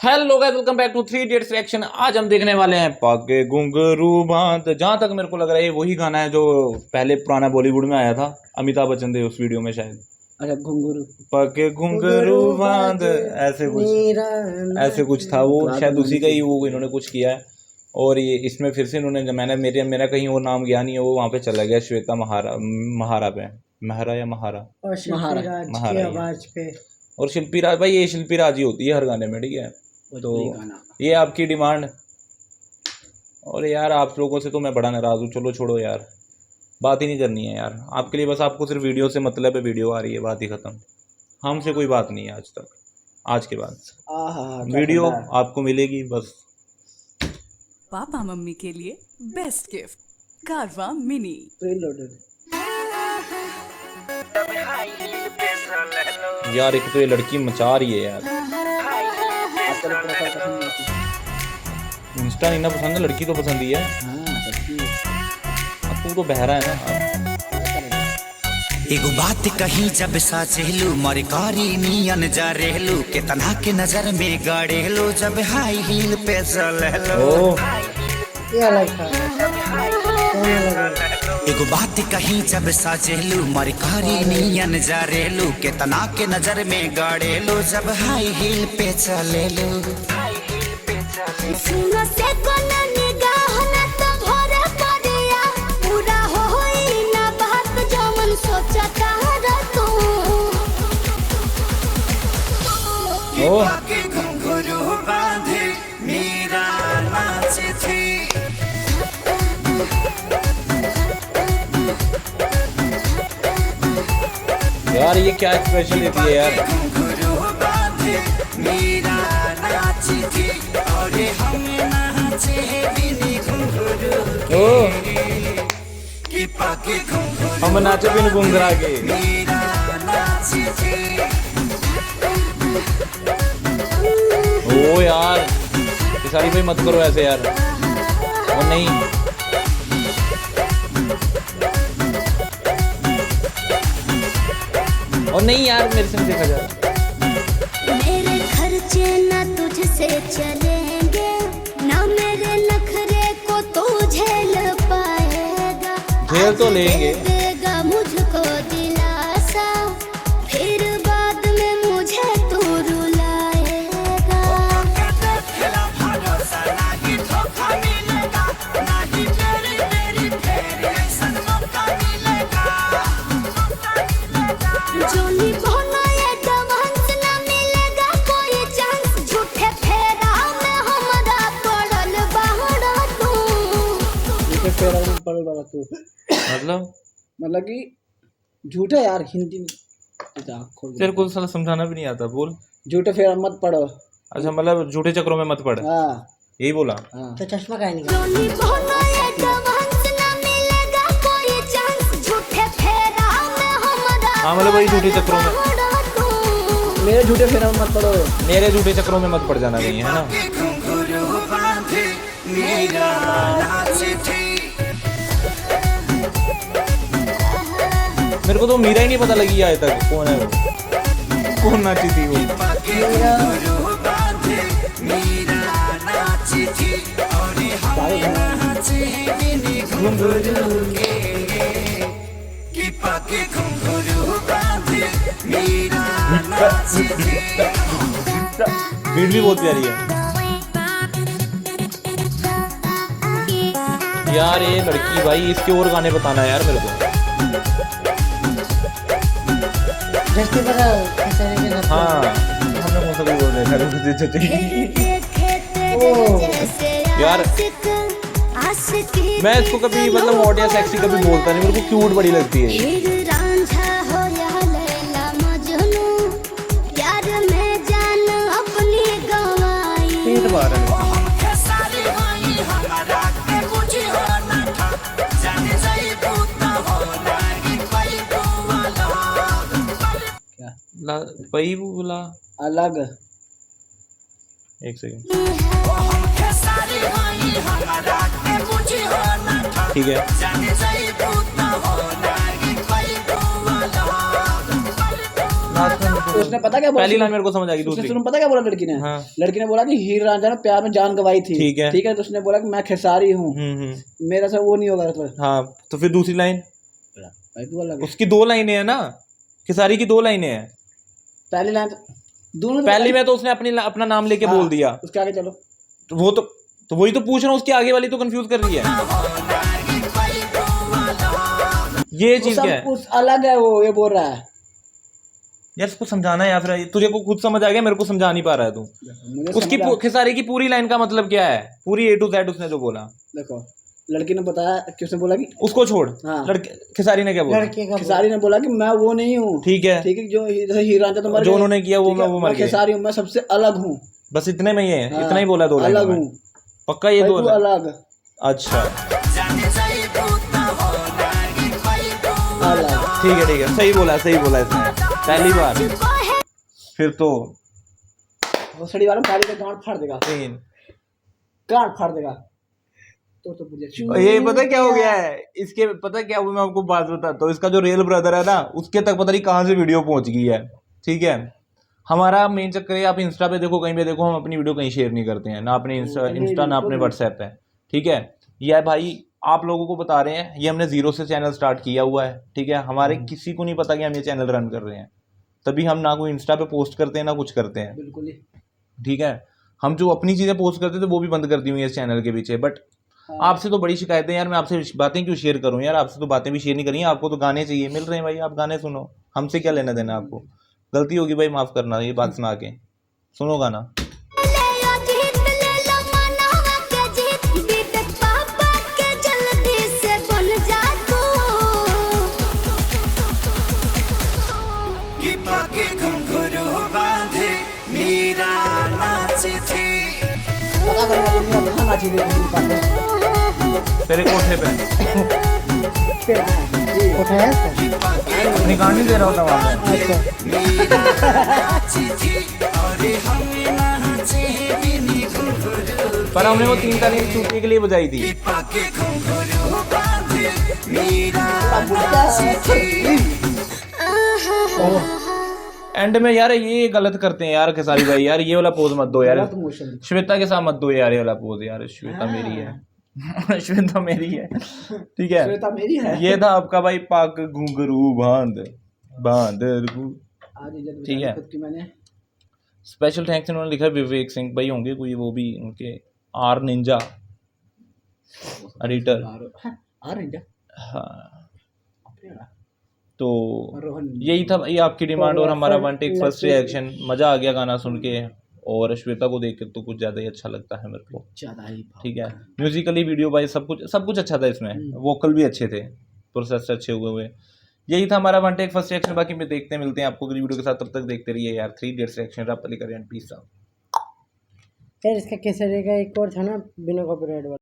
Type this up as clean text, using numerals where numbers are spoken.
Hello guys, welcome back to 3 idiots reaction. आज हम देखने वाले हैं पग घुंघरू बांध। जहां तक मेरे को लग रहा है ये वही गाना है जो पहले पुराना बॉलीवुड में आया था, अमिताभ बच्चन थे उस वीडियो में शायद। अच्छा, घुंघरू पग घुंघरू बांध ऐसे कुछ था वो, शायद उसी का ही वो इन्होंने कुछ किया है। और ये इसमें फिर से इन्होंने, मेरा कहीं और नाम गया नहीं है, वो वहाँ पे चला गया श्वेता महारा पे, महरा या महारा और शिल्पी राज की आवाज पे। और शिल्पी राज, भाई ये शिल्पी राज ही होती है हर गाने में, ठीक है। तो ये आपकी डिमांड। और यार आप लोगों से तो मैं बड़ा नाराज हूँ। चलो छोड़ो यार, बात ही नहीं करनी है यार आपके लिए। बस आपको सिर्फ वीडियो से मतलब है, वीडियो आ रही है, बात ही खत्म। हमसे कोई बात नहीं है आज तक। आज के बाद वीडियो आपको मिलेगी बस। पापा मम्मी के लिए बेस्ट गिफ्ट कारवा मिनी प्रीलोडेड। यार एक तो ये लड़की मचा रही है यार। इंस्टा नहीं ना पसंद है, लड़की तो पसंद ही है। अब तू तो बहरा है ना। एगो बात कही जब साचेलू मर कारी नियन जा रेलू के तना के नजर में गाड़ेलू जब हाई हील पे चलेलू। एगो बात कही जब साचेलू मर कारी नियन जा रेलू के तना के नजर में गाड़ेलू जब हाई हील पे चलेलू। सुनो से कोना निगाह ना तो भरे पड़िया पूरा होई ना बात जमन सोचता र तू। ओ के घुंघरू बांधे मेरा नाचे थी। यार ये क्या एक्सप्रेशन देती है यार। घुंघरू बांधे मेरा नाचे थी और हम नाचे बिनी घुंघरू ओ की पाके घुंघरू हम नाचे बिन घुंघरा के। मेरा नाचे थी। ओ यार ये सारी भाई मत करो ऐसे यार। और नहीं और नहीं यार, मेरे से नहीं देखा जा रहा। मेरे खर्चे ना तुझसे चलेंगे ना मेरे नखरे को तू झेल पाएगा। झेल तो लेंगे। देगा मुझको दिलासा फिर बाद में मुझे तू रुलाएगा। खेला भरोसा नहीं धोखा मिलेगा नहीं तेरी तेरी सनमौका मिलेगा। जोनी बोना ये डमांस ना मिलेगा कोई चांस झूठे फेरा में हमरा पड़ल बाहर तू। झूठे फेरा में पड़ल बाड़ा तू मतलब कि झूठे यार हिंदी में तेरे को साला समझाना भी नहीं आता। बोल झूठे फेरा मत पड़ो। अच्छा मतलब झूठे चक्रों में मत पड़, हाँ यही बोला। तो चश्मा काहे नहीं? जोनी बोना ये डमांस ना मिलेगा कोई चांस झूठे फेरा में हमरा हाँ मतलब वही झूठे चक्रों में, मेरे झूठे फेरा में मत पड़ो। मेरे झूठे चक्रों में मत पड़ जाना कहीं, है ना। घुंघरू बांधे मेरा नाचे थी। मेरे को तो मीरा ही नहीं पता लगी आज तक कौन है वो, कौन नाची थी वो। घुंघरू बांधे मेरा नाचे थी और हम नाचे बिनी घुंघरू के की पाके घुंघरू बांधे मेरा नाचे थी। बीट भी बहुत प्यारी है यार। ये लड़की भाई, इसके और गाने बताना यार मेरे को। हाँ हमने कौन सा कोई बोल रहे यार। मैं इसको कभी मतलब मॉड या सेक्सी कभी बोलता नहीं, मेरे को क्यूट बड़ी लगती है। पेट बाहर है। पई बोला अलग। एक सेकंड, ठीक है। तो उसने पता क्या बोला, पहली लाइन मेरे को समझ आ गई, उसने दूसरी सुनो पता क्या बोला लड़की ने? हाँ। लड़की ने बोला कि हीर रांझा ने प्यार में जान गवाई थी। ठीक है। ठीक है, तो उसने बोला कि मैं खेसारी हूँ, मेरा से वो नहीं होगा। तो हाँ, तो फिर दूसरी लाइन, भाई तू अलग है। उसकी 2 लाइनें हैं ना, खेसारी की 2 लाइनें हैं। पहली लाइन दोनों पहली में तो उसने अपना नाम लेके हाँ, बोल दिया, उसके आगे चलो। तो वो तो वही तो पूछ रहा हूँ, उसकी आगे वाली तो कंफ्यूज कर रही है। ये चीज क्या है कुछ अलग है, वो ये बोल रहा है। यार, इसको समझाना है, या फिर तुझे को खुद समझ आ गया, मेरे को समझा नहीं पा रहा है तू। मुझे उसकी समझ आ- खेसारी की पूरी लाइन का मतलब क्या है, पूरी A to Z उसने जो बोला। देखो, लड़की ने बताया कि उसने बोला कि उसको छोड़, हाँ। लड़के खेसारी ने क्या बोला? खेसारी ने बोला कि मैं वो नहीं हूँ। ठीक है, ठीक है, जो जैसे हीर रांझा तो मर जो गए, उन्होंने किया वो ठीक है, वो मर मैं गए। खेसारी हूँ, मैं सबसे अलग हूँ। बस इतने में ही है, हाँ, इतना ही बोला 2 लाइन अलग में। हूँ पक्का ये भाई, 2 तू अलग अच्छा, अलग। ठीक है, सही बोला इसने पहली बार। फिर तो वो सड़ी वाला फाड़ी का गांड फाड़ देगा, 3। गांड फाड़ देगा। तो मुझे और ये पता क्या हो गया है इसके, पता क्या हुआ, मैं आपको बात बताता हूँ। इसका जो रियल ब्रदर है ना, उसके तक पता नहीं कहाँ से वीडियो पहुंच गई है। ठीक है, हमारा मेन चक्कर है, आप इंस्टा पे देखो, कहीं पे देखो, हम अपनी वीडियो कहीं शेयर नहीं करते हैं, ना अपने इंस्टा ना अपने व्हाट्सएप पे। ठीक है, ये भाई आप लोगों को बता रहे हैं, ये हमने 0 से चैनल स्टार्ट किया हुआ है। ठीक है, हमारे किसी को नहीं पता कि हम ये चैनल रन कर रहे हैं, तभी हम ना कोई इंस्टा पे पोस्ट करते हैं ना कुछ करते हैं। बिल्कुल ही। ठीक है, हम जो अपनी चीज़ें पोस्ट करते थे वो भी बंद कर दी हुई है इस चैनल के पीछे। बट आपसे तो बड़ी शिकायतें यार, मैं आपसे बातें क्यों शेयर करूं यार, आपसे तो बातें भी शेयर नहीं करी, आपको तो गाने चाहिए, मिल रहे हैं भाई, आप गाने सुनो, हमसे क्या लेना देना आपको। गलती होगी भाई, माफ़ करना, ये बात सुना के। सुनो गाना। पता करेगा दुनिया कहाँ नाची देगी मेरी बातें। तेरे कोठे पे फिर जी उठाया निकाल नहीं दे रहा होता वहाँ पे। पर हमने वो 3 तारीख चूके के लिए बजाई थी। एंड में यार ये गलत करते हैं यार खेसारी भाई, यार ये वाला पोज मत दो यार, श्वेता के साथ मत दो यार ये वाला पोज यार, श्वेता मेरी है। श्वेता मेरी है, ठीक है, श्वेता मेरी है। ये था आपका भाई पाक घुंघरू बांध बांदरू। ठीक है, मैंने स्पेशल थैंक्स इन्होंने लिखा है विवेक सिंह भाई, होंगे कोई वो भी उनके आर निंजा एडिटर। हाँ, तो यही था भाई आपकी डिमांड और हमारा वन टेक फर्स्ट रिएक्शन। मज़ा आ गया गाना सुन के, और श्वेता को देख के तो कुछ ज़्यादा ही अच्छा लगता है मेरे को, ज़्यादा ही। ठीक है, म्यूजिकली वीडियो भाई सब कुछ अच्छा था इसमें, वोकल भी अच्छे थे, प्रोसेस अच्छे हुए। यही था हमारा वन टेक फर्स्ट रिएक्शन। बाकी में देखते हैं, मिलते हैं आपको अगली वीडियो के साथ, तब तक देखते रहिए यार 3 इडियट्स रिएक्शन। रब अली करें, पीस आउट। यार इसका कैसे रहेगा, एक और था ना बिना कॉपीराइट वाला।